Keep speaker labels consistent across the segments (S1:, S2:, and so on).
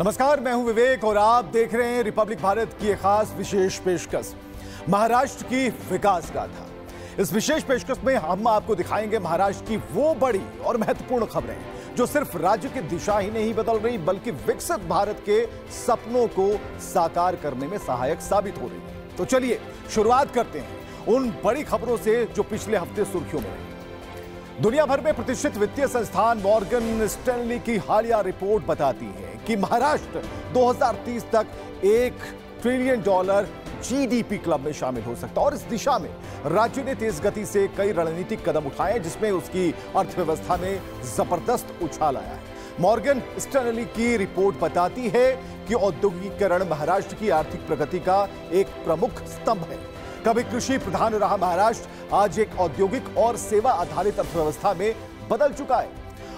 S1: नमस्कार, मैं हूं विवेक और आप देख रहे हैं रिपब्लिक भारत की एक खास विशेष पेशकश महाराष्ट्र की विकास गाथा। इस विशेष पेशकश में हम आपको दिखाएंगे महाराष्ट्र की वो बड़ी और महत्वपूर्ण खबरें जो सिर्फ राज्य की दिशा ही नहीं बदल रही बल्कि विकसित भारत के सपनों को साकार करने में सहायक साबित हो रही है। तो चलिए शुरुआत करते हैं उन बड़ी खबरों से जो पिछले हफ्ते सुर्खियों में रही। दुनिया भर में प्रतिष्ठित वित्तीय संस्थान मॉर्गन स्टैनली की हालिया रिपोर्ट बताती है कि महाराष्ट्र 2030 तक $1 ट्रिलियन जीडीपी क्लब में शामिल हो सकता है और इस दिशा में राज्य ने तेज गति से कई रणनीतिक कदम उठाए हैं जिसमें उसकी अर्थव्यवस्था में जबरदस्त उछाल आया है। मॉर्गन स्टैनली की रिपोर्ट बताती है कि औद्योगिकीकरण महाराष्ट्र की आर्थिक प्रगति का एक प्रमुख स्तंभ है। कभी कृषि प्रधान रहा महाराष्ट्र आज एक औद्योगिक और सेवा आधारित अर्थव्यवस्था में बदल चुका है।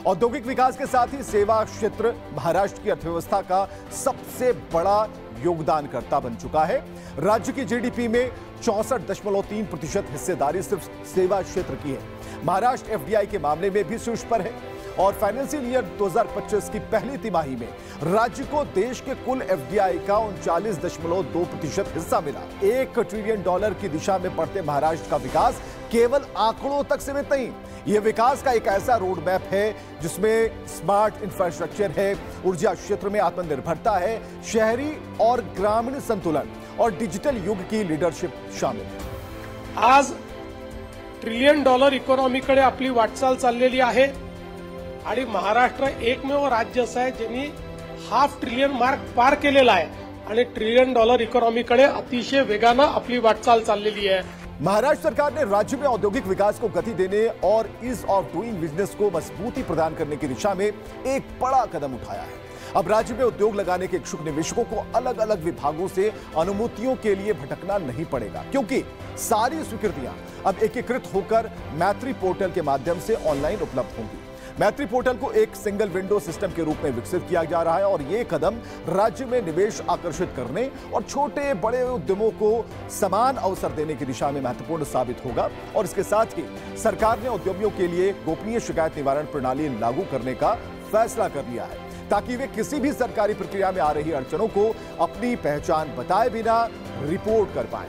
S1: औद्योगिक विकास के साथ ही सेवा क्षेत्र महाराष्ट्र की अर्थव्यवस्था का सबसे बड़ा योगदानकर्ता बन चुका है। राज्य की जीडीपी में 64.3% हिस्सेदारी सिर्फ सेवा क्षेत्र की है। महाराष्ट्र एफडीआई के मामले में भी शीर्ष पर है और फाइनेंशियल ईयर 2025 की पहली तिमाही में राज्य को देश के कुल एफडीआई का 39.2% हिस्सा मिला। $1 ट्रिलियन की दिशा में बढ़ते महाराष्ट्र का विकास केवल आंकड़ों तक सीमित नहीं, यह विकास का एक ऐसा रोड मैप है जिसमें स्मार्ट इंफ्रास्ट्रक्चर है, ऊर्जा क्षेत्र में आत्मनिर्भरता है, शहरी और ग्रामीण संतुलन और डिजिटल युग की लीडरशिप शामिल है।
S2: आज $1 ट्रिलियन इकॉनॉमीकडे आपली वाटचाल चाललेली आहे आणि महाराष्ट्र एकमेव राज्य असं आहे ज्यांनी $500 ट्रिलियन मार्क पार केलेला आहे आणि $1 ट्रिलियन इकॉनॉमीकडे अतिशय वेगानं आपली वाटचाल चाललेली आहे।
S1: महाराष्ट्र सरकार ने राज्य में औद्योगिक विकास को गति देने और ईज ऑफ डूइंग बिजनेस को मजबूती प्रदान करने की दिशा में एक बड़ा कदम उठाया है। अब राज्य में उद्योग लगाने के इच्छुक निवेशकों को अलग अलग विभागों से अनुमतियों के लिए भटकना नहीं पड़ेगा क्योंकि सारी स्वीकृतियां अब एकीकृत होकर मैत्री पोर्टल के माध्यम से ऑनलाइन उपलब्ध होंगी। मैत्री पोर्टल को एक सिंगल विंडो सिस्टम के रूप में विकसित किया जा रहा है और यह कदम राज्य में निवेश आकर्षित करने और छोटे बड़े उद्यमों को समान अवसर देने की दिशा में महत्वपूर्ण साबित होगा। और इसके साथ ही सरकार ने उद्यमियों के लिए गोपनीय शिकायत निवारण प्रणाली लागू करने का फैसला कर लिया है ताकि वे किसी भी सरकारी प्रक्रिया में आ रही अड़चनों को अपनी पहचान बताए बिना रिपोर्ट कर पाए।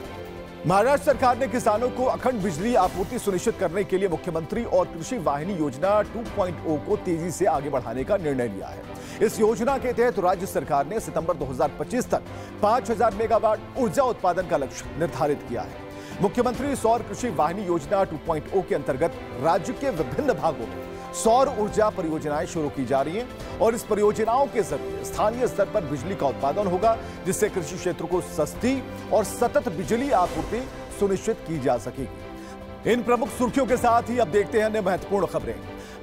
S1: महाराष्ट्र सरकार ने किसानों को अखंड बिजली आपूर्ति सुनिश्चित करने के लिए मुख्यमंत्री और कृषि वाहिनी योजना 2.0 को तेजी से आगे बढ़ाने का निर्णय लिया है। इस योजना के तहत राज्य सरकार ने सितंबर 2025 तक 5000 मेगावाट ऊर्जा उत्पादन का लक्ष्य निर्धारित किया है। मुख्यमंत्री सौर कृषि वाहिनी योजना 2.0 के अंतर्गत राज्य के विभिन्न भागों में सौर ऊर्जा परियोजनाएं शुरू की जा रही हैं और इस परियोजनाओं के जरिए स्थानीय स्तर पर बिजली का उत्पादन होगा जिससे कृषि क्षेत्र को सस्ती और सतत बिजली आपूर्ति सुनिश्चित की जा सकेगी। इन प्रमुख सुर्खियों के साथ ही अब देखते हैं अन्य महत्वपूर्ण खबरें।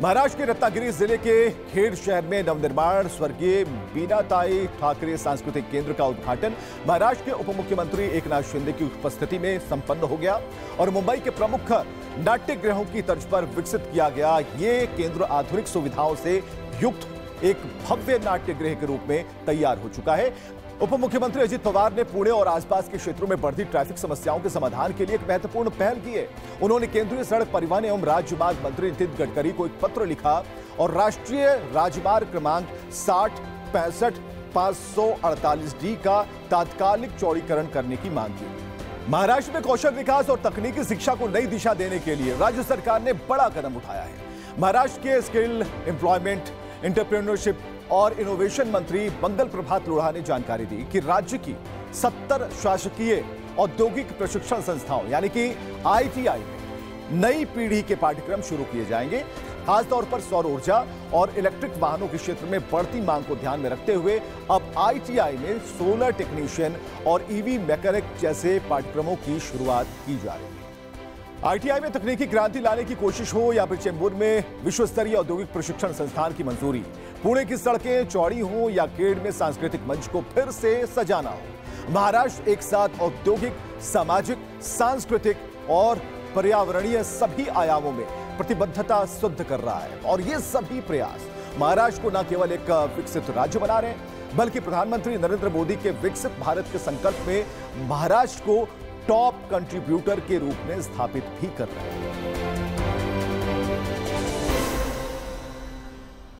S1: महाराष्ट्र के रत्नागिरी जिले के खेड़ शहर में नवनिर्माण स्वर्गीय बीनाताई ठाकरे सांस्कृतिक केंद्र का उद्घाटन महाराष्ट्र के उप मुख्यमंत्री एकनाथ शिंदे की उपस्थिति में संपन्न हो गया और मुंबई के प्रमुख नाट्यगृहों की तर्ज पर विकसित किया गया ये केंद्र आधुनिक सुविधाओं से युक्त एक भव्य नाट्यगृह के रूप में तैयार हो चुका है। उप मुख्यमंत्री अजित पवार ने पुणे और आसपास के क्षेत्रों में बढ़ती ट्रैफिक समस्याओं के समाधान के लिए एक महत्वपूर्ण पहल की है। उन्होंने केंद्रीय सड़क परिवहन एवं राजमार्ग मंत्री नितिन गडकरी को एक पत्र लिखा और राष्ट्रीय राजमार्ग क्रमांक 606548D का तात्कालिक चौड़ीकरण करने की मांग की। महाराष्ट्र में कौशल विकास और तकनीकी शिक्षा को नई दिशा देने के लिए राज्य सरकार ने बड़ा कदम उठाया है। महाराष्ट्र के स्किल एम्प्लॉयमेंट, एंटरप्रेन्योरशिप और इनोवेशन मंत्री मंगल प्रभात लोढ़ा ने जानकारी दी कि राज्य की 70 शासकीय औद्योगिक प्रशिक्षण संस्थाओं यानी कि आईटीआई में नई पीढ़ी के पाठ्यक्रम शुरू किए जाएंगे। खासतौर पर सौर ऊर्जा और इलेक्ट्रिक वाहनों के क्षेत्र में बढ़ती मांग को ध्यान में रखते हुए अब आईटीआई में सोलर टेक्नीशियन और ईवी मैकेनिक जैसे पाठ्यक्रमों की शुरुआत की जा रही है। आईटीआई में तकनीकी क्रांति लाने की कोशिश हो या फिर चेंबूर में विश्व स्तरीय औद्योगिक प्रशिक्षण संस्थान की मंजूरी, पुणे की सड़कें चौड़ी हो या खेड़ में सांस्कृतिक मंच को फिर से सजाना हो, महाराष्ट्र एक साथ औद्योगिक, सामाजिक, सांस्कृतिक और पर्यावरणीय सभी आयामों में प्रतिबद्धता सिद्ध कर रहा है और ये सभी प्रयास महाराष्ट्र को न केवल एक विकसित राज्य बना रहे हैं बल्कि प्रधानमंत्री नरेंद्र मोदी के विकसित भारत के संकल्प में महाराष्ट्र को टॉप कंट्रीब्यूटर के रूप में स्थापित भी कर रहे हैं।